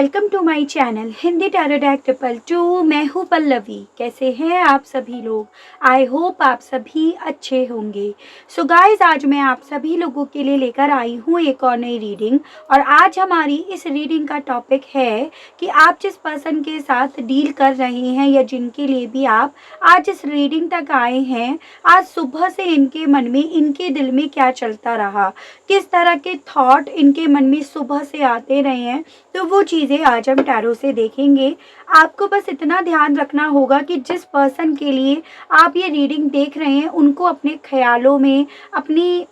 Welcome to my channel Hindi tarot deck 222। मैं हूँ पल्लवी। कैसे हैं आप सभी लोग? आई होप आप सभी अच्छे होंगे। सो गाइस, आज मैं आप सभी लोगों के लिए लेकर आई हूँ एक और नई रीडिंग। और आज हमारी इस रीडिंग का टॉपिक है कि आप जिस पर्सन के साथ डील कर रहे हैं या जिनके लिए भी आप आज इस रीडिंग तक आए हैं, आज सुबह से इनके मन में, इनके दिल में क्या चलता रहा, किस तरह के थॉट इनके मन में सुबह से आते रहे हैं, तो वो चीज़ें आज हम टैरो से देखेंगे। आपको बस इतना ध्यान रखना होगा कि जिस पर्सन के लिए आप ये रीडिंग देख रहे हैं उनको अपने ख्यालों में, अपनी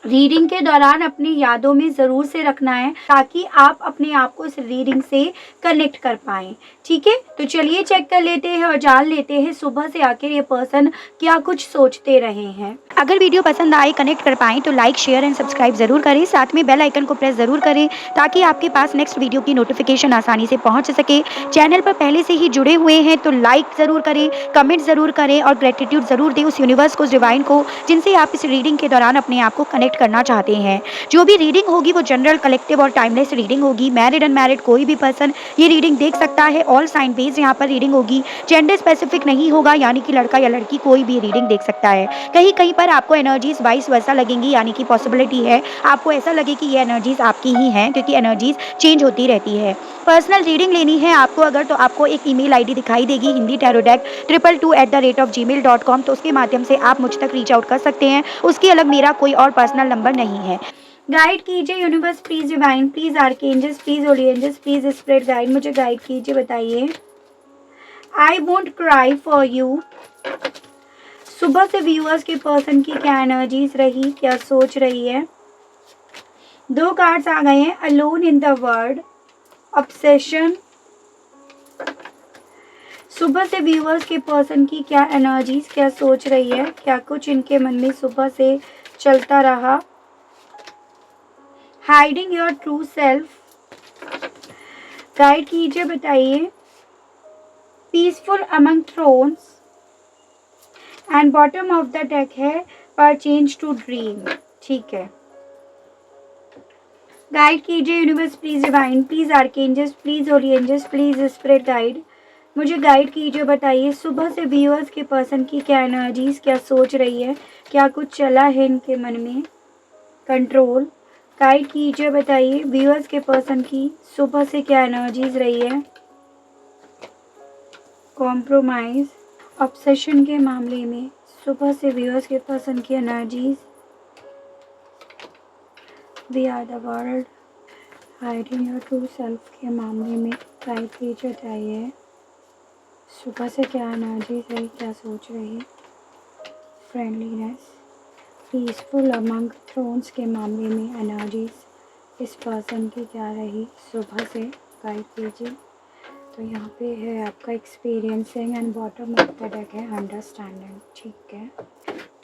रीडिंग के दौरान अपनी यादों में ज़रूर से रखना है, ताकि आप अपने आप को इस रीडिंग से कनेक्ट कर पाएँ। ठीक है, तो चलिए चेक कर लेते हैं और जान लेते हैं सुबह से आखिर ये पर्सन क्या कुछ सोचते रहे हैं। अगर वीडियो पसंद आए, कनेक्ट कर पाएँ तो लाइक, शेयर एंड सब्सक्राइब ज़रूर करें। साथ में बेल आइकन को प्रेस ज़रूर करें ताकि आपके पास नेक्स्ट वीडियो की नोटिफिकेशन आसानी से पहुंच सके। चैनल पर पहले से ही जुड़े हुए हैं तो लाइक ज़रूर करें, कमेंट ज़रूर करें और ग्रेटिट्यूड ज़रूर दें उस यूनिवर्स को, उस डिवाइन को, जिनसे आप इस रीडिंग के दौरान अपने आप को कनेक्ट करना चाहते हैं। जो भी रीडिंग होगी वो जनरल, कलेक्टिव और टाइमलेस रीडिंग होगी। मैरिड, अनमैरिड कोई भी पर्सन ये रीडिंग देख सकता है। ऑल साइन बेस्ड यहाँ पर रीडिंग होगी। जेंडर स्पेसिफिक नहीं होगा, यानी कि लड़का या लड़की कोई भी रीडिंग देख सकता है। कहीं कहीं पर आपको एनर्जीज वाइस वर्सा लगेंगी, यानी कि पॉसिबिलिटी है आपको ऐसा लगे कि ये एनर्जीज आपकी ही हैं, क्योंकि एनर्जीज चेंज होती रहती है। पर्सनल रीडिंग लेनी है आपको अगर, तो आपको एक ईमेल आईडी दिखाई देगी, हिंदी टैरो डेक 222@gmail.com। तो उसके माध्यम से आप मुझ तक रीच आउट कर सकते हैं। उसके अलग मेरा कोई और पर्सनल नंबर नहीं है। गाइड कीजिए universe, please divine, please archangels, please holy angels, please spirit guide, मुझे गाइड कीजिए। बताइए, I won't cry for you. सुबह से व्यूअर्स के पर्सन की क्या एनर्जीज रही, क्या सोच रही है? दो कार्ड्स आ गए हैं, alone in the world, obsession. सुबह से व्यूअर्स के पर्सन की क्या एनर्जीज, क्या सोच रही है, क्या कुछ इनके मन में सुबह से चलता रहा? Hiding your true self, guide कीजिए। बताइए, peaceful among thrones and bottom of the deck है पर चेंज टू ड्रीम। ठीक है, गाइड कीजिए universe, please divine, please archangels, please holy angels, please spirit guide, मुझे गाइड कीजिए। बताइए, सुबह से व्यूअर्स के पर्सन की क्या एनर्जीज, क्या सोच रही है, क्या कुछ चला है इनके मन में? कंट्रोल, गाइड कीजिए। बताइए, व्यूअर्स के पर्सन की सुबह से क्या एनर्जीज रही है? कॉम्प्रोमाइज, ऑब्सेशन के मामले में सुबह से व्यूअर्स के पर्सन की energies. We are the world, hiding your true self के मामले में गाइड कीजिए। बताइए, सुबह से क्या एनर्जीज रही, क्या सोच रही है? फ्रेंडलीनेस, पीसफुल अमंग थ्रोन्स के मामले में एनर्जीज इस पर्सन की क्या रही सुबह से, गाइड कीजिए। तो यहाँ पे है आपका experiencing and bottom of the deck है अंडरस्टैंडिंग। ठीक है,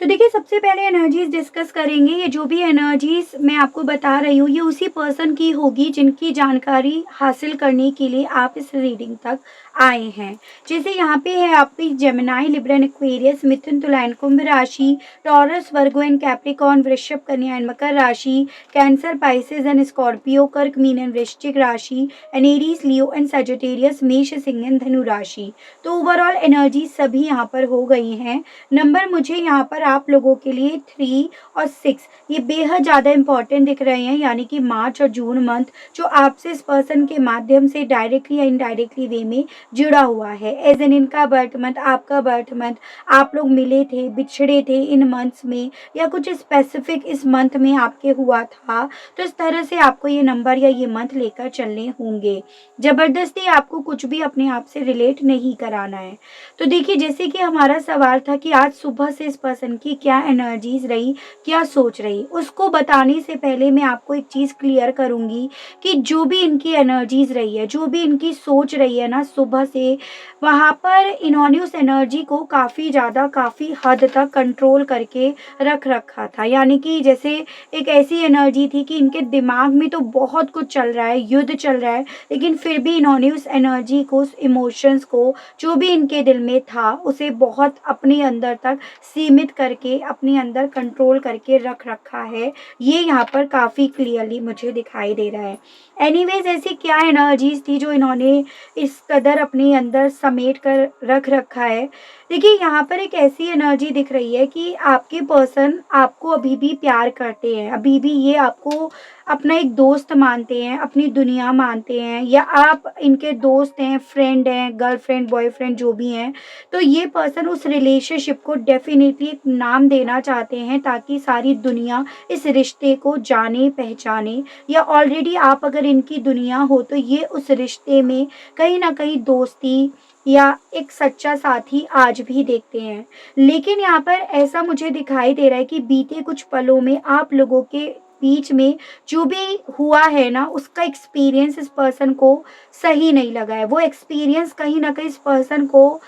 तो देखिए, सबसे पहले एनर्जीज डिस्कस करेंगे। ये जो भी एनर्जीज मैं आपको बता रही हूँ ये उसी पर्सन की होगी जिनकी जानकारी हासिल करने के लिए आप इस रीडिंग तक आए हैं। जैसे यहाँ पे है आपकी जेमिनाई, लिब्रन, एक्वेरियस, मिथुन, तुला एंड कुंभ राशि, टॉरस, वर्गो एंड कैप्रिकॉर्न, वृषभ, कन्या एंड मकर राशि, कैंसर, पाइसेस एंड स्कॉर्पियो, कर्क, मीन एंड वृश्चिक राशि, and Aries, Leo and Sagittarius, मेष, सिंह एंड धनु राशि। तो ओवरऑल एनर्जी सभी यहाँ पर हो गई हैं। नंबर मुझे यहाँ पर आप लोगों के लिए 3 और 6 ये बेहद ज़्यादा इंपॉर्टेंट दिख रहे हैं, यानी कि मार्च और जून मंथ जो आपसे इस पर्सन के माध्यम से डायरेक्टली या इनडायरेक्टली वे में जुड़ा हुआ है। एज एन इनका बर्थ मंथ, आपका बर्थ मंथ, आप लोग मिले थे, बिछड़े थे इन मंथ्स में, या कुछ स्पेसिफिक इस मंथ में आपके हुआ था, तो इस तरह से आपको ये नंबर या ये मंथ लेकर चलने होंगे। जबरदस्ती आपको कुछ भी अपने आप से रिलेट नहीं कराना है। तो देखिए, जैसे कि हमारा सवाल था कि आज सुबह से इस पर्सन की क्या एनर्जीज रही, क्या सोच रही, उसको बताने से पहले मैं आपको एक चीज़ क्लियर करूंगी कि जो भी इनकी एनर्जीज रही है, जो भी इनकी सोच रही है ना सुबह से, वहाँ पर इन्होंने उस एनर्जी को काफ़ी ज़्यादा, काफ़ी हद तक कंट्रोल करके रख रखा था। यानी कि जैसे एक ऐसी एनर्जी थी कि इनके दिमाग में तो बहुत कुछ चल रहा है, युद्ध चल रहा है, लेकिन फिर भी इन्होंने उस एनर्जी को, उस इमोशंस को, जो भी इनके दिल में था, उसे बहुत अपने अंदर तक सीमित करके अपने अंदर कंट्रोल करके रख रखा है, ये यहाँ पर काफ़ी क्लियरली मुझे दिखाई दे रहा है। एनीवेज़ ऐसी क्या एनर्जीज़ थी जो इन्होंने इस कदर अपने अंदर समेट कर रख रखा है। देखिए यहाँ पर एक ऐसी एनर्जी दिख रही है कि आपके पर्सन आपको अभी भी प्यार करते हैं, अभी भी ये आपको अपना एक दोस्त मानते हैं, अपनी दुनिया मानते हैं, या आप इनके दोस्त हैं, फ्रेंड हैं, गर्लफ्रेंड, बॉयफ्रेंड जो भी हैं। तो ये पर्सन उस रिलेशनशिप को डेफ़िनेटली एक नाम देना चाहते हैं ताकि सारी दुनिया इस रिश्ते को जाने, पहचाने, या ऑलरेडी आप अगर इनकी दुनिया हो तो ये उस रिश्ते में कहीं न कहीं दोस्ती या एक सच्चा साथी आज भी देखते हैं। लेकिन यहाँ पर ऐसा मुझे दिखाई दे रहा है कि बीते कुछ पलों में आप लोगों के बीच में जो भी हुआ है ना, उसका एक्सपीरियंस इस पर्सन को सही नहीं लगा है। वो एक्सपीरियंस कहीं न कहीं इस पर्सन को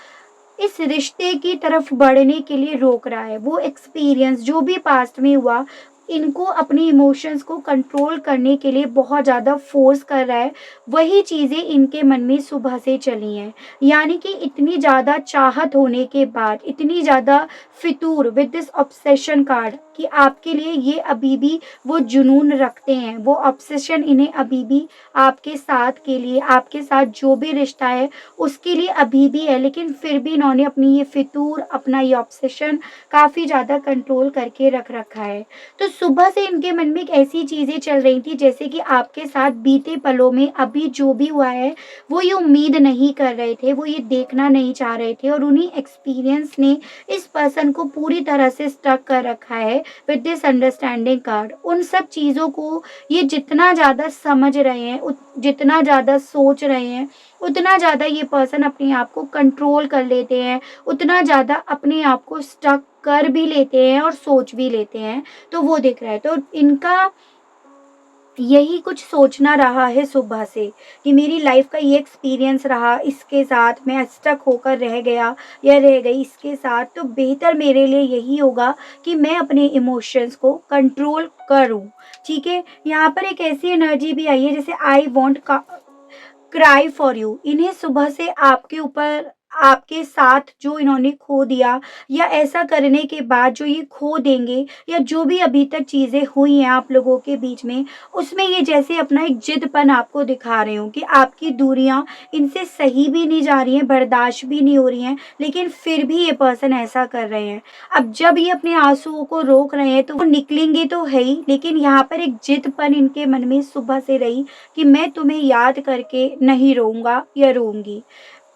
इस रिश्ते की तरफ बढ़ने के लिए रोक रहा है। वो एक्सपीरियंस जो भी पास्ट में हुआ, इनको अपने इमोशंस को कंट्रोल करने के लिए बहुत ज़्यादा फ़ोर्स कर रहा है। वही चीज़ें इनके मन में सुबह से चली हैं। यानी कि इतनी ज़्यादा चाहत होने के बाद, इतनी ज़्यादा फितूर विद दिस ऑब्सेशन कार्ड, कि आपके लिए ये अभी भी वो जुनून रखते हैं, वो ऑब्सेशन इन्हें अभी भी आपके साथ के लिए, आपके साथ जो भी रिश्ता है उसके लिए अभी भी है। लेकिन फिर भी इन्होंने अपनी ये फितूर, अपना ये ऑब्सेशन काफ़ी ज़्यादा कंट्रोल करके रख रखा है। तो सुबह से इनके मन में एक ऐसी चीज़ें चल रही थी जैसे कि आपके साथ बीते पलों में अभी जो भी हुआ है वो ये उम्मीद नहीं कर रहे थे, वो ये देखना नहीं चाह रहे थे, और उन्हीं एक्सपीरियंस ने इस पर्सन को पूरी तरह से स्टक कर रखा है विद दिस अंडरस्टैंडिंग कार्ड। उन सब चीज़ों को ये जितना ज़्यादा समझ रहे हैं, जितना ज़्यादा सोच रहे हैं, उतना ज़्यादा ये पर्सन अपने आप को कंट्रोल कर लेते हैं, उतना ज़्यादा अपने आप को स्टक कर भी लेते हैं और सोच भी लेते हैं। तो वो दिख रहा है। तो इनका यही कुछ सोचना रहा है सुबह से कि मेरी लाइफ का ये एक्सपीरियंस रहा, इसके साथ मैं स्टक होकर रह गया या रह गई इसके साथ, तो बेहतर मेरे लिए यही होगा कि मैं अपने इमोशंस को कंट्रोल करूं। ठीक है, यहाँ पर एक ऐसी एनर्जी भी आई है जैसे I want cry for you. इन्हें सुबह से आपके ऊपर, आपके साथ जो इन्होंने खो दिया, या ऐसा करने के बाद जो ये खो देंगे, या जो भी अभी तक चीज़ें हुई हैं आप लोगों के बीच में, उसमें ये जैसे अपना एक जिदपन आपको दिखा रहे हो कि आपकी दूरियां इनसे सही भी नहीं जा रही हैं, बर्दाश्त भी नहीं हो रही हैं, लेकिन फिर भी ये पर्सन ऐसा कर रहे हैं। अब जब ये अपने आंसुओं को रोक रहे हैं तो वो निकलेंगे तो है ही, लेकिन यहाँ पर एक जिदपन इनके मन में सुबह से रही कि मैं तुम्हें याद करके नहीं रोऊँगा या रोऊँगी।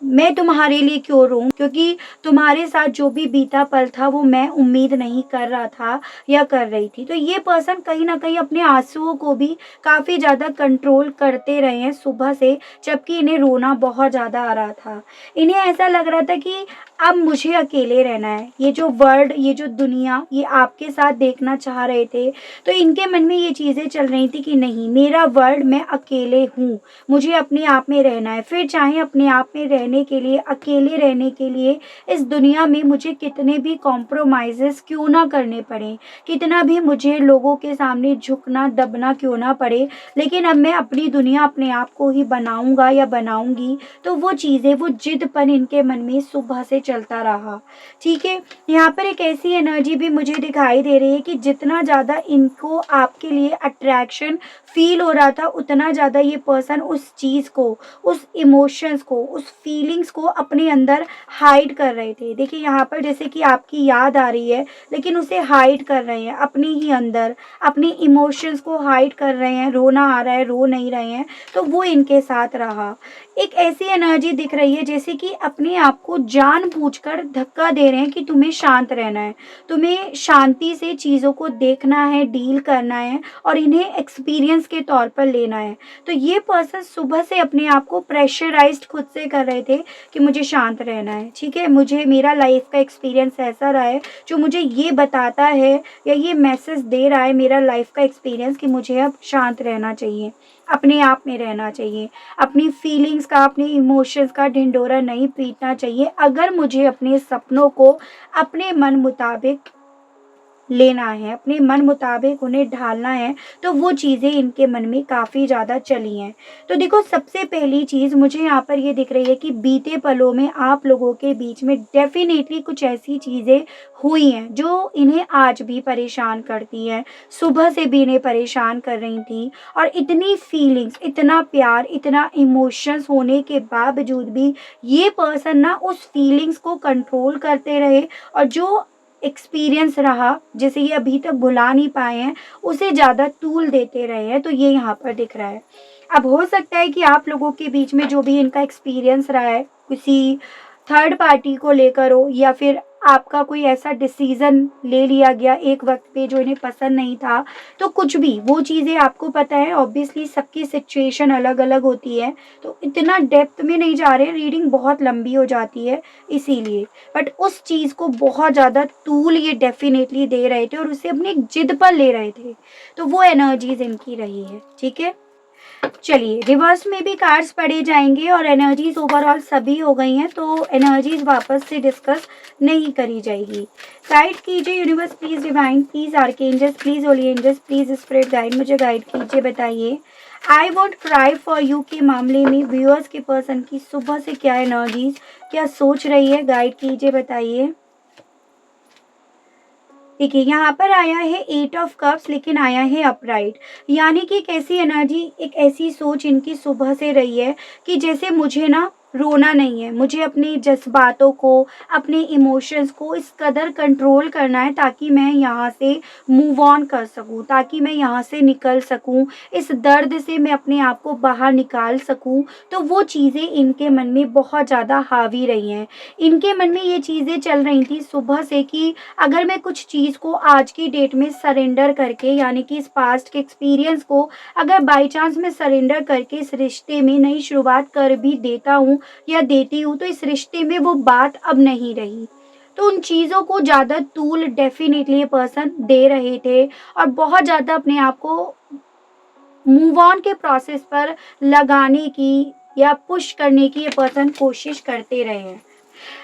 मैं तुम्हारे लिए क्यों रोऊँ? क्योंकि तुम्हारे साथ जो भी बीता पल था वो मैं उम्मीद नहीं कर रहा था या कर रही थी। तो ये पर्सन कहीं न कहीं अपने आँसुओं को भी काफ़ी ज़्यादा कंट्रोल करते रहे हैं सुबह से, जबकि इन्हें रोना बहुत ज़्यादा आ रहा था। इन्हें ऐसा लग रहा था कि अब मुझे अकेले रहना है। ये जो वर्ल्ड, ये जो दुनिया, ये आपके साथ देखना चाह रहे थे। तो इनके मन में ये चीज़ें चल रही थी कि नहीं, मेरा वर्ल्ड, मैं अकेले हूँ, मुझे अपने आप में रहना है। फिर चाहे अपने आप में रहने के लिए, अकेले रहने के लिए इस दुनिया में मुझे कितने भी कॉम्प्रोमाइज़ेज़ क्यों ना करने पड़ें, कितना भी मुझे लोगों के सामने झुकना, दबना क्यों ना पड़े, लेकिन अब मैं अपनी दुनिया अपने आप को ही बनाऊँगा या बनाऊँगी। तो वो चीज़ें, वो जिदपन इनके मन में सुबह से चलता रहा। ठीक है, यहाँ पर एक ऐसी एनर्जी भी मुझे दिखाई दे रही है कि जितना ज़्यादा इनको आपके लिए अट्रैक्शन फ़ील हो रहा था, उतना ज़्यादा ये पर्सन उस चीज़ को, उस इमोशंस को, उस फीलिंग्स को अपने अंदर हाइड कर रहे थे। देखिए यहाँ पर जैसे कि आपकी याद आ रही है, लेकिन उसे हाइड कर रहे हैं अपने ही अंदर, अपने इमोशंस को हाइड कर रहे हैं। रोना आ रहा है, रो नहीं रहे हैं, तो वो इनके साथ रहा। एक ऐसी एनर्जी दिख रही है जैसे कि अपने आप को जानबूझकर धक्का दे रहे हैं कि तुम्हें शांत रहना है, तुम्हें शांति से चीज़ों को देखना है, डील करना है, और इन्हें एक्सपीरियंस के तौर पर लेना है। तो ये पर्सन सुबह से अपने आप को प्रेशराइज्ड खुद से कर रहे थे कि मुझे शांत रहना है। ठीक है, मुझे, मेरा लाइफ का एक्सपीरियंस ऐसा रहा है जो मुझे ये बताता है या ये मैसेज दे रहा है, मेरा लाइफ का एक्सपीरियंस, कि मुझे अब शांत रहना चाहिए, अपने आप में रहना चाहिए, अपनी फीलिंग्स का, अपने इमोशंस का ढिंढोरा नहीं पीटना चाहिए, अगर मुझे अपने सपनों को अपने मन मुताबिक लेना है, अपने मन मुताबिक उन्हें ढालना है, तो वो चीज़ें इनके मन में काफ़ी ज़्यादा चली हैं। तो देखो, सबसे पहली चीज़ मुझे यहाँ पर ये दिख रही है कि बीते पलों में आप लोगों के बीच में डेफ़िनेटली कुछ ऐसी चीज़ें हुई हैं जो इन्हें आज भी परेशान करती हैं, सुबह से भी इन्हें परेशान कर रही थी। और इतनी फीलिंग्स, इतना प्यार, इतना इमोशंस होने के बावजूद भी ये पर्सन ना उस फीलिंग्स को कंट्रोल करते रहे, और जो एक्सपीरियंस रहा, जिसे ये अभी तक भुला नहीं पाए हैं, उसे ज़्यादा तूल देते रहे हैं, तो ये यहाँ पर दिख रहा है। अब हो सकता है कि आप लोगों के बीच में जो भी इनका एक्सपीरियंस रहा है, किसी थर्ड पार्टी को लेकर हो, या फिर आपका कोई ऐसा डिसीज़न ले लिया गया एक वक़्त पे जो इन्हें पसंद नहीं था, तो कुछ भी वो चीज़ें आपको पता है, ऑब्वियसली सबकी सिचुएशन अलग-अलग होती है, तो इतना डेप्थ में नहीं जा रहे, रीडिंग बहुत लंबी हो जाती है इसीलिए। बट उस चीज़ को बहुत ज़्यादा तूल ये डेफ़िनेटली दे रहे थे और उसे अपनी एक जिद पर ले रहे थे, तो वो एनर्जीज़ इनकी रही है, ठीक है? चलिए, रिवर्स में भी कार्ड्स पढ़े जाएँगे और एनर्जीज़ ओवरऑल सभी हो गई हैं, तो एनर्जीज़ वापस से डिस्कस नहीं करी जाएगी। गाइड कीजिए universe, please divine, please archangels, please holy angels, please spirit guide, मुझे गाइड कीजिए, बताइए। I won't cry for you के मामले में व्यूअर्स के पर्सन की सुबह से क्या एनर्जीज़, क्या सोच रही है, गाइड कीजिए, बताइए। देखिए, यहाँ पर आया है 8 ऑफ कप्स, लेकिन आया है अपराइट, यानी कि एक ऐसी एनर्जी, एक ऐसी सोच इनकी सुबह से रही है कि जैसे मुझे ना रोना नहीं है, मुझे अपने जज्बातों को, अपने इमोशंस को इस कदर कंट्रोल करना है ताकि मैं यहाँ से मूव ऑन कर सकूँ, ताकि मैं यहाँ से निकल सकूँ, इस दर्द से मैं अपने आप को बाहर निकाल सकूँ। तो वो चीज़ें इनके मन में बहुत ज़्यादा हावी रही हैं। इनके मन में ये चीज़ें चल रही थी सुबह से कि अगर मैं कुछ चीज़ को आज की डेट में सरेंडर करके, यानी कि इस पास्ट के एक्सपीरियंस को अगर बाय चांस मैं सरेंडर करके इस रिश्ते में नई शुरुआत कर भी देता हूँ या देती हूँ, तो इस रिश्ते में वो बात अब नहीं रही। तो उन चीज़ों को ज़्यादा तूल डेफ़िनेटली ये पर्सन दे रहे थे और बहुत ज़्यादा अपने आप को मूव ऑन के प्रोसेस पर लगाने की या पुश करने की ये पर्सन कोशिश करते रहे हैं।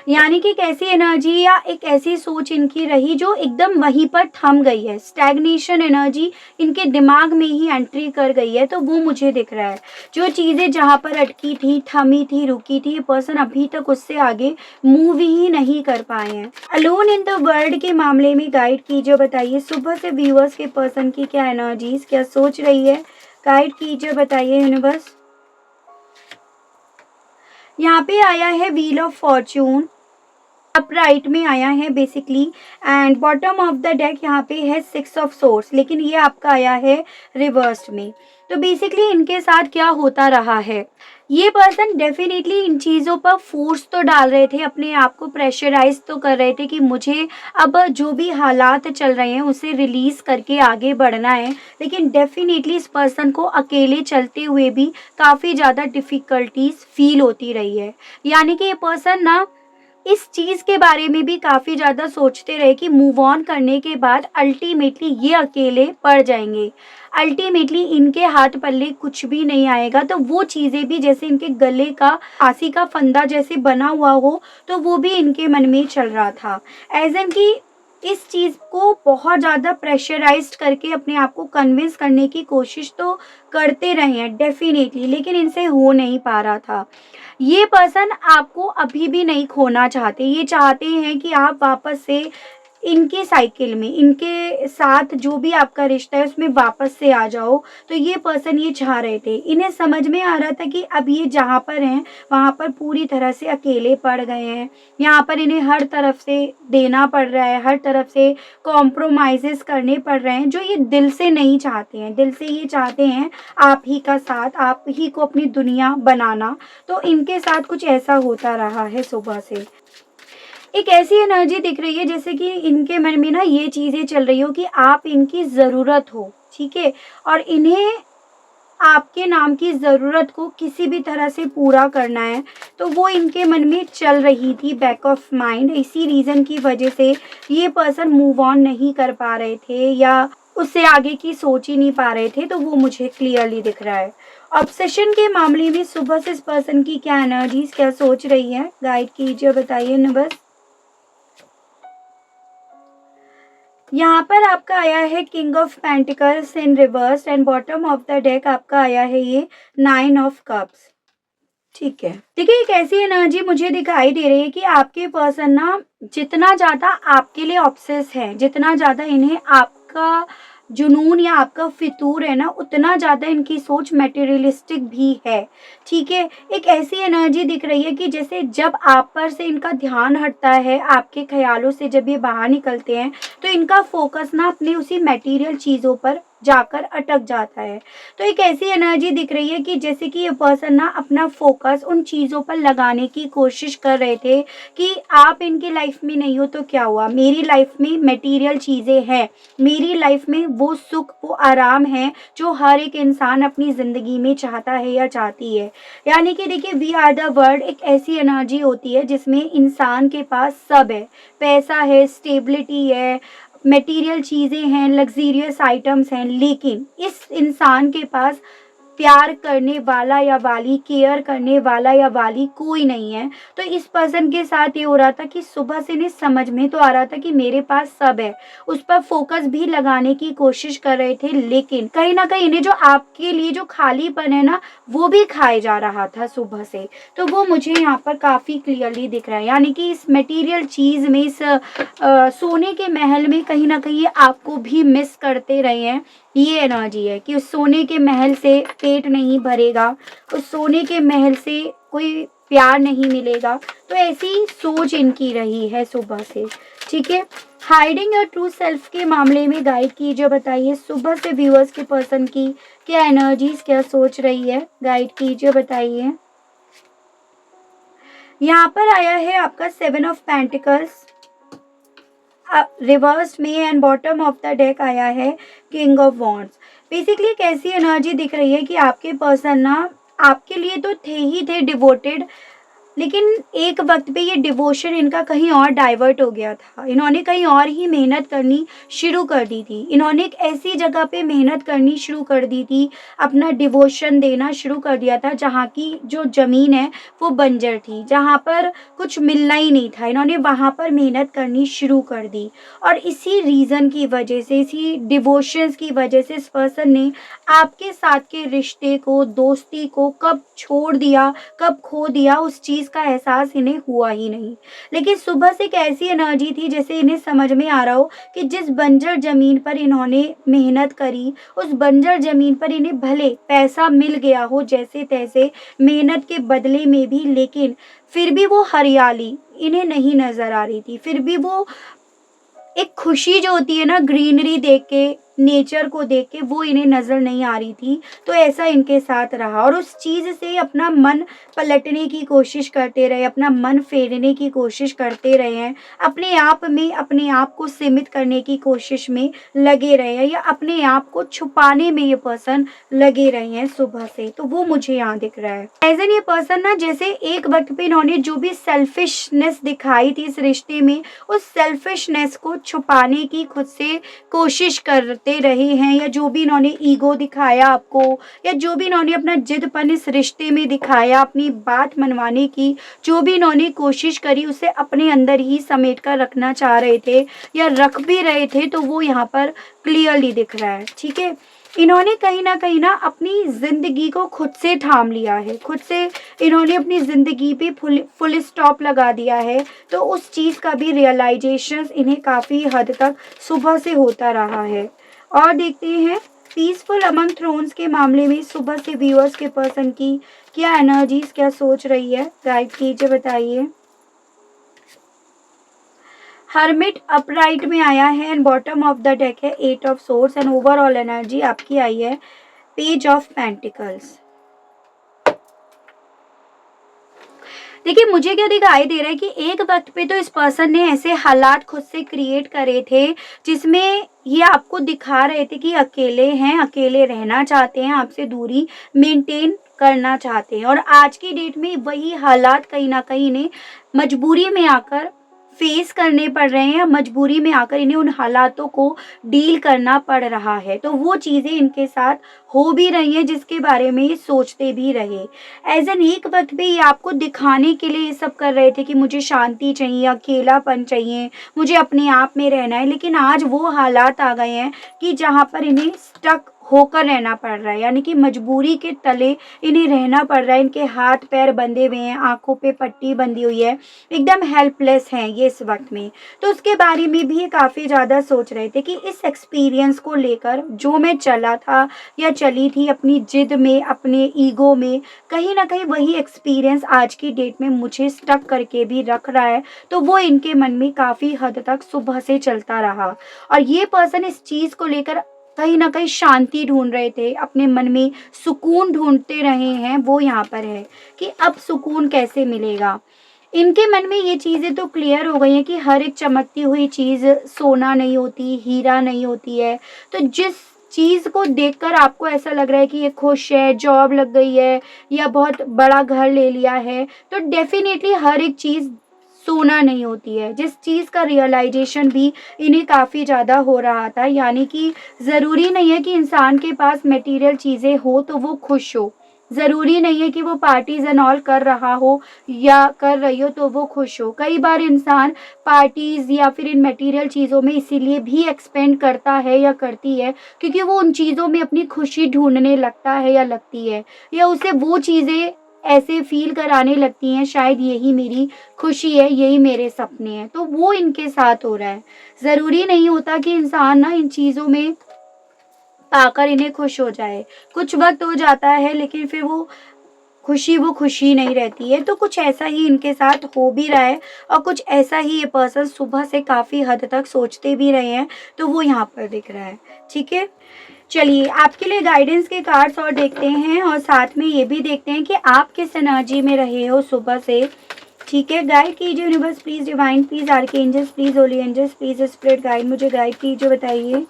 यानी कि एक ऐसी एनर्जी या एक ऐसी सोच इनकी रही जो एकदम वहीं पर थम गई है, स्टैग्नेशन एनर्जी इनके दिमाग में ही एंट्री कर गई है, तो वो मुझे दिख रहा है। जो चीज़ें जहाँ पर अटकी थी, थमी थी, रुकी थी, ये पर्सन अभी तक उससे आगे मूव ही नहीं कर पाए हैं। अलोन इन द वर्ल्ड के मामले में गाइड कीजिए, बताइए सुबह से व्यूअर्स के पर्सन की क्या एनर्जीज, क्या सोच रही है, गाइड कीजिए, बताइए यूनिवर्स। यहाँ पे आया है व्हील ऑफ फॉर्च्यून, अपराइट में आया है basically, and bottom of the deck यहाँ पे है 6 ऑफ सोर्स, लेकिन ये आपका आया है रिवर्स्ड में। तो बेसिकली इनके साथ क्या होता रहा है, ये पर्सन डेफिनेटली इन चीज़ों पर फोर्स तो डाल रहे थे, अपने आप को प्रेशराइज तो कर रहे थे कि मुझे अब जो भी हालात चल रहे हैं उसे रिलीज़ करके आगे बढ़ना है, लेकिन डेफिनेटली इस पर्सन को अकेले चलते हुए भी काफ़ी ज़्यादा डिफ़िकल्टीज फील होती रही है। यानी कि ये पर्सन ना इस चीज़ के बारे में भी काफ़ी ज़्यादा सोचते रहे कि मूव ऑन करने के बाद अल्टीमेटली ये अकेले पड़ जाएंगे, अल्टीमेटली इनके हाथ पल्ले कुछ भी नहीं आएगा। तो वो चीज़ें भी जैसे इनके गले का फांसी का फंदा जैसे बना हुआ हो, तो वो भी इनके मन में चल रहा था, एज एन कि इस चीज़ को बहुत ज़्यादा प्रेशराइज्ड करके अपने आप को कन्विंस करने की कोशिश तो करते रहे हैं डेफिनेटली, लेकिन इनसे हो नहीं पा रहा था। ये पर्सन आपको अभी भी नहीं खोना चाहते, ये चाहते हैं कि आप वापस से इनके साइकिल में, इनके साथ जो भी आपका रिश्ता है उसमें वापस से आ जाओ। तो ये पर्सन ये चाह रहे थे, इन्हें समझ में आ रहा था कि अब ये जहाँ पर हैं वहाँ पर पूरी तरह से अकेले पड़ गए हैं, यहाँ पर इन्हें हर तरफ से देना पड़ रहा है, हर तरफ से कॉम्प्रोमाइज़ेस करने पड़ रहे हैं, जो ये दिल से नहीं चाहते हैं। दिल से ये चाहते हैं आप ही का साथ, आप ही को अपनी दुनिया बनाना। तो इनके साथ कुछ ऐसा होता रहा है सुबह से। एक ऐसी एनर्जी दिख रही है जैसे कि इनके मन में ना ये चीज़ें चल रही हो कि आप इनकी ज़रूरत हो, ठीक है? और इन्हें आपके नाम की ज़रूरत को किसी भी तरह से पूरा करना है, तो वो इनके मन में चल रही थी बैक ऑफ माइंड। इसी रीज़न की वजह से ये पर्सन मूव ऑन नहीं कर पा रहे थे या उससे आगे की सोच ही नहीं पा रहे थे, तो वो मुझे क्लियरली दिख रहा है। ऑब्सेशन के मामले में सुबह से इस पर्सन की क्या एनर्जीज, क्या सोच रही है, गाइड कीजिए, बताइए यूनिवर्स। यहाँ पर आपका आया है king of pentacles in reverse and bottom of the deck आपका आया है ये 9 ऑफ कप्स। ठीक है, देखिए एक ऐसी एनर्जी मुझे दिखाई दे रही है कि आपके पर्सन ना जितना ज्यादा आपके लिए ऑब्सेस है, जितना ज्यादा इन्हें आपका जुनून या आपका फितूर है ना, उतना ज्यादा इनकी सोच मटेरियलिस्टिक भी है। ठीक है, एक ऐसी एनर्जी दिख रही है कि जैसे जब आप पर से इनका ध्यान हटता है, आपके ख्यालों से जब ये बाहर निकलते हैं, तो इनका फोकस ना अपनी उसी मटेरियल चीजों पर जाकर अटक जाता है। तो एक ऐसी एनर्जी दिख रही है कि जैसे कि ये पर्सन ना अपना फोकस उन चीज़ों पर लगाने की कोशिश कर रहे थे कि आप इनकी लाइफ में नहीं हो तो क्या हुआ, मेरी लाइफ में मटेरियल चीज़ें हैं, मेरी लाइफ में वो सुख वो आराम है जो हर एक इंसान अपनी ज़िंदगी में चाहता है या चाहती है। यानी कि देखिए वी आर द वर्ल्ड एक ऐसी एनर्जी होती है जिसमें इंसान के पास सब है, पैसा है, स्टेबिलिटी है, मटेरियल चीज़ें हैं, लग्जीरियस आइटम्स हैं, लेकिन इस इंसान के पास प्यार करने वाला या वाली, केयर करने वाला या वाली कोई नहीं है। तो इस पर्सन के साथ ये हो रहा था कि सुबह से इन्हें समझ में तो आ रहा था कि मेरे पास सब है, उस पर फोकस भी लगाने की कोशिश कर रहे थे, लेकिन कहीं ना कहीं इन्हें जो आपके लिए जो खालीपन है ना, वो भी खाए जा रहा था सुबह से। तो वो मुझे यहाँ पर काफ़ी क्लियरली दिख रहा है, यानी कि इस मटेरियल चीज़ में, इस सोने के महल में कहीं ना कहीं ये आपको भी मिस करते रहे हैं। ये एनर्जी है कि उस सोने के महल से पेट नहीं भरेगा, उस सोने के महल से कोई प्यार नहीं मिलेगा। तो ऐसी सोच इनकी रही है सुबह से। ठीक है, हाइडिंग योर ट्रू सेल्फ के मामले में गाइड कीजिए, बताइए सुबह से व्यूअर्स के पर्सन की क्या एनर्जीज, क्या सोच रही है, गाइड कीजिए, बताइए। यहाँ पर आया है आपका 7 ऑफ पेंटिकल्स रिवर्स में and bottom of the deck आया है किंग ऑफ वॉन्ड्स। बेसिकली एक ऐसी एनर्जी दिख रही है कि आपके पर्सन ना आपके लिए तो थे ही थे डिवोटेड, लेकिन एक वक्त पे ये डिवोशन इनका कहीं और डाइवर्ट हो गया था। इन्होंने कहीं और ही मेहनत करनी शुरू कर दी थी, इन्होंने एक ऐसी जगह पे मेहनत करनी शुरू कर दी थी, अपना डिवोशन देना शुरू कर दिया था जहाँ की जो ज़मीन है वो बंजर थी, जहाँ पर कुछ मिलना ही नहीं था, इन्होंने वहाँ पर मेहनत करनी शुरू कर दी। और इसी रीज़न की वजह से, इसी डिवोशंस की वजह से इस पर्सन ने आपके साथ के रिश्ते को, दोस्ती को कब छोड़ दिया, कब खो दिया, उस चीज़ का एहसास इन्हें हुआ ही नहीं। लेकिन सुबह से एक ऐसी एनर्जी थी जैसे इन्हें समझ में आ रहा हो कि जिस बंजर ज़मीन पर इन्होंने मेहनत करी, उस बंजर ज़मीन पर इन्हें भले पैसा मिल गया हो जैसे तैसे मेहनत के बदले में भी, लेकिन फिर भी वो हरियाली इन्हें नहीं नज़र आ रही थी, फिर भी वो एक खुशी जो होती है ना ग्रीनरी देख के, नेचर को देख के, वो इन्हें नज़र नहीं आ रही थी। तो ऐसा इनके साथ रहा और उस चीज़ से अपना मन पलटने की कोशिश करते रहे, अपना मन फेरने की कोशिश करते रहे हैं, अपने आप में अपने आप को सीमित करने की कोशिश में लगे रहे हैं, या अपने आप को छुपाने में ये पर्सन लगे रहे हैं सुबह से। तो वो मुझे यहाँ दिख रहा है एज एन ये पर्सन ना, जैसे एक वक्त पे इन्होंने जो भी सेल्फिशनेस दिखाई थी इस रिश्ते में, उस सेल्फिशनेस को छुपाने की खुद से कोशिश करते रहे हैं, या जो भी इन्होंने ईगो दिखाया आपको, या जो भी इन्होंने अपना जिदपन इस रिश्ते में दिखाया, अपनी बात मनवाने की जो भी इन्होंने कोशिश करी, उसे अपने अंदर ही समेट कर रखना चाह रहे थे या रख भी रहे थे, तो वो यहाँ पर क्लियरली दिख रहा है। ठीक है, इन्होंने कहीं ना अपनी ज़िंदगी को खुद से थाम लिया है, खुद से इन्होंने अपनी ज़िंदगी पे फुल स्टॉप लगा दिया है। तो उस चीज़ का भी रियलाइजेशन इन्हें काफ़ी हद तक सुबह से होता रहा है। और देखते हैं पीसफुल अमंग थ्रोन्स के मामले में सुबह से व्यूअर्स के पर्सन की क्या एनर्जीज, क्या सोच रही है, गाइड कीजिए, बताइए। हर्मिट अपराइट में आया है and bottom of the deck है 8 of source and overall energy आपकी आई है पेज ऑफ पेंटिकल्स। देखिए मुझे क्या दिखाई दे रहा है कि एक वक्त पे तो इस पर्सन ने ऐसे हालात खुद से क्रिएट करे थे जिसमें ये आपको दिखा रहे थे कि अकेले हैं, अकेले रहना चाहते हैं, आपसे दूरी मेंटेन करना चाहते हैं, और आज की डेट में वही हालात कहीं ना कहीं इन्हें मजबूरी में आकर फेस करने पड़ रहे हैं या मजबूरी में आकर इन्हें उन हालातों को डील करना पड़ रहा है। तो वो चीज़ें इनके साथ हो भी रही हैं जिसके बारे में ये सोचते भी रहे। एज़ एन एक वक़्त पे ये आपको दिखाने के लिए ये सब कर रहे थे कि मुझे शांति चाहिए, अकेलापन चाहिए, मुझे अपने आप में रहना है, लेकिन आज वो हालात आ गए हैं कि जहाँ पर इन्हें स्टक होकर रहना पड़ रहा है, यानी कि मजबूरी के तले इन्हें रहना पड़ रहा है। इनके हाथ पैर बंधे हुए हैं, आँखों पे पट्टी बंधी हुई है, एकदम हेल्पलेस हैं ये इस वक़्त में। तो उसके बारे में भी ये काफ़ी ज़्यादा सोच रहे थे कि इस एक्सपीरियंस को लेकर जो मैं चला था या चली थी अपनी ज़िद में, अपने ईगो में, कहीं न कहीं वही एक्सपीरियंस आज की डेट में मुझे स्टक करके भी रख रहा है। तो वो इनके मन में काफ़ी हद तक सुबह से चलता रहा और ये पर्सन इस चीज़ को लेकर कहीं न कहीं शांति ढूँढ रहे थे, अपने मन में सुकून ढूँढते रहे हैं, वो यहाँ पर है कि अब सुकून कैसे मिलेगा। इनके मन में ये चीज़ें तो क्लियर हो गई हैं कि हर एक चमकती हुई चीज़ सोना नहीं होती, हीरा नहीं होती है। तो जिस चीज़ को देखकर आपको ऐसा लग रहा है कि ये खुश है, जॉब लग गई है या बहुत बड़ा घर ले लिया है, तो डेफ़िनेटली हर एक चीज़ सोना नहीं होती है। जिस चीज़ का रियलाइज़ेशन भी इन्हें काफ़ी ज़्यादा हो रहा था, यानी कि ज़रूरी नहीं है कि इंसान के पास मटेरियल चीज़ें हो तो वो खुश हो। ज़रूरी नहीं है कि वो पार्टीज़ एंड ऑल कर रहा हो या कर रही हो तो वो खुश हो। कई बार इंसान पार्टीज़ या फिर इन मटेरियल चीज़ों में इसीलिए भी एक्सपेंड करता है या करती है क्योंकि वो उन चीज़ों में अपनी खुशी ढूँढने लगता है या लगती है, या उसे वो चीज़ें ऐसे फ़ील कराने लगती हैं शायद यही मेरी खुशी है, यही मेरे सपने हैं। तो वो इनके साथ हो रहा है। ज़रूरी नहीं होता कि इंसान ना इन चीज़ों में पाकर इन्हें खुश हो जाए। कुछ वक़्त हो जाता है लेकिन फिर वो खुशी नहीं रहती है। तो कुछ ऐसा ही इनके साथ हो भी रहा है और कुछ ऐसा ही ये पर्सन सुबह से काफ़ी हद तक सोचते भी रहे हैं, तो वो यहाँ पर दिख रहा है। ठीक है? चलिए आपके लिए गाइडेंस के कार्ड्स और देखते हैं और साथ में ये भी देखते हैं कि आप किस एनर्जी में रहे हो सुबह से। ठीक है? गाइड कीजिए universe please, divine please, archangels please, holy angels please, spirit guide मुझे गाइड कीजिए, बताइए।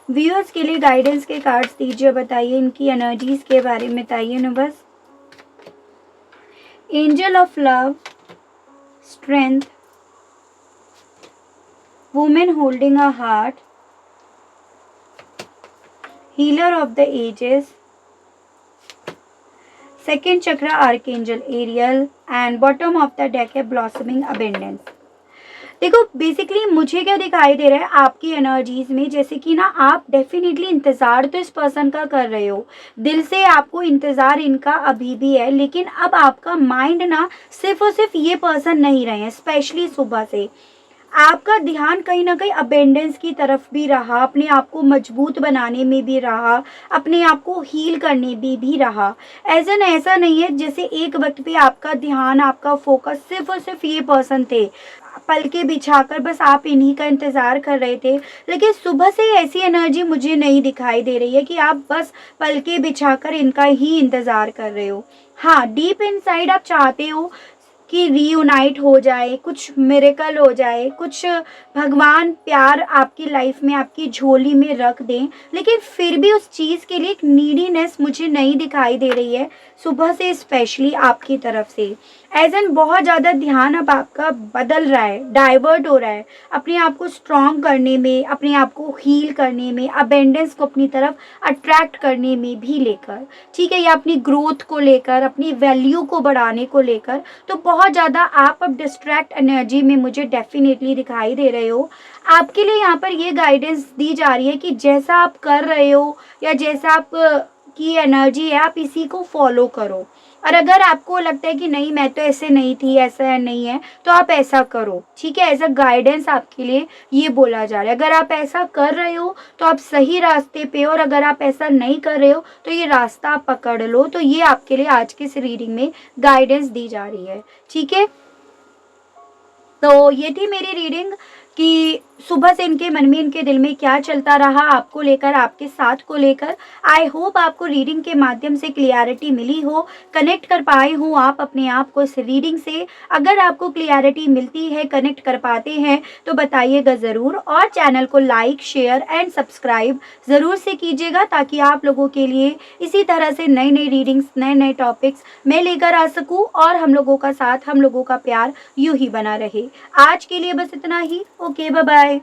व्यूअर्स के लिए गाइडेंस के कार्ड्स दीजिए, बताइए इनकी एनर्जीज़ के बारे में बताइए universe. Angel of love, strength, women holding a heart, healer of the ages, second chakra archangel Ariel and bottom of the deck है ब्लॉसमिंग अबेंडेंस। देखो बेसिकली मुझे क्या दिखाई दे रहा है आपकी एनर्जीज में, जैसे कि ना आप डेफिनेटली इंतज़ार तो इस पर्सन का कर रहे हो, दिल से आपको इंतज़ार इनका अभी भी है, लेकिन अब आपका माइंड ना सिर्फ और सिर्फ ये पर्सन नहीं रहे हैं। स्पेशली सुबह से आपका ध्यान कहीं ना कहीं अबेंडेंस की तरफ भी रहा, अपने आप को मजबूत बनाने में भी रहा, अपने आप को हील करने में भी रहा। ऐसा नहीं है जैसे एक वक्त पे आपका ध्यान, आपका फोकस सिर्फ और सिर्फ ये पर्सन थे, पलके बिछाकर बस आप इन्हीं का इंतज़ार कर रहे थे। लेकिन सुबह से ऐसी एनर्जी मुझे नहीं दिखाई दे रही है कि आप बस पलके बिछाकर इनका ही इंतज़ार कर रहे हो। हाँ, डीप इनसाइड आप चाहते हो कि रीयूनाइट हो जाए, कुछ मिरेकल हो जाए, कुछ भगवान प्यार आपकी लाइफ में आपकी झोली में रख दें, लेकिन फिर भी उस चीज़ के लिए एक नीडीनेस मुझे नहीं दिखाई दे रही है सुबह से, स्पेशली आपकी तरफ से। एज एन बहुत ज़्यादा ध्यान अब आपका बदल रहा है, डाइवर्ट हो रहा है अपने आप को स्ट्रॉन्ग करने में, अपने आप को हील करने में, अबेंडेंस को अपनी तरफ अट्रैक्ट करने में भी लेकर, ठीक है, या अपनी ग्रोथ को लेकर, अपनी वैल्यू को बढ़ाने को लेकर। तो बहुत ज़्यादा आप अब डिस्ट्रैक्ट एनर्जी में मुझे डेफिनेटली दिखाई दे रहे हो। आपके लिए यहाँ पर ये गाइडेंस दी जा रही है कि जैसा आप कर रहे हो या जैसा आप की एनर्जी है आप इसी को फॉलो करो। और अगर आपको लगता है कि नहीं मैं तो ऐसे नहीं थी, ऐसा नहीं है, तो आप ऐसा करो। ठीक है, ऐसा गाइडेंस आपके लिए ये बोला जा रहा है। अगर आप ऐसा कर रहे हो तो आप सही रास्ते पे हो, और अगर आप ऐसा नहीं कर रहे हो तो ये रास्ता आप पकड़ लो। तो ये आपके लिए आज की इस रीडिंग में गाइडेंस दी जा रही है। ठीक है, तो ये थी मेरी रीडिंग। कि सुबह से इनके मन में, इनके दिल में क्या चलता रहा आपको लेकर, आपके साथ को लेकर। आई होप आपको रीडिंग के माध्यम से क्लियरिटी मिली हो, कनेक्ट कर पाए हो आप अपने आप को इस रीडिंग से। अगर आपको क्लियरिटी मिलती है, कनेक्ट कर पाते हैं तो बताइएगा ज़रूर, और चैनल को लाइक, शेयर एंड सब्सक्राइब ज़रूर से कीजिएगा, ताकि आप लोगों के लिए इसी तरह से नई नई रीडिंग्स, नए नए टॉपिक्स मैं लेकर आ सकूं, और हम लोगों का साथ, हम लोगों का प्यार यूं ही बना रहे। आज के लिए बस इतना ही। Okay, bye bye.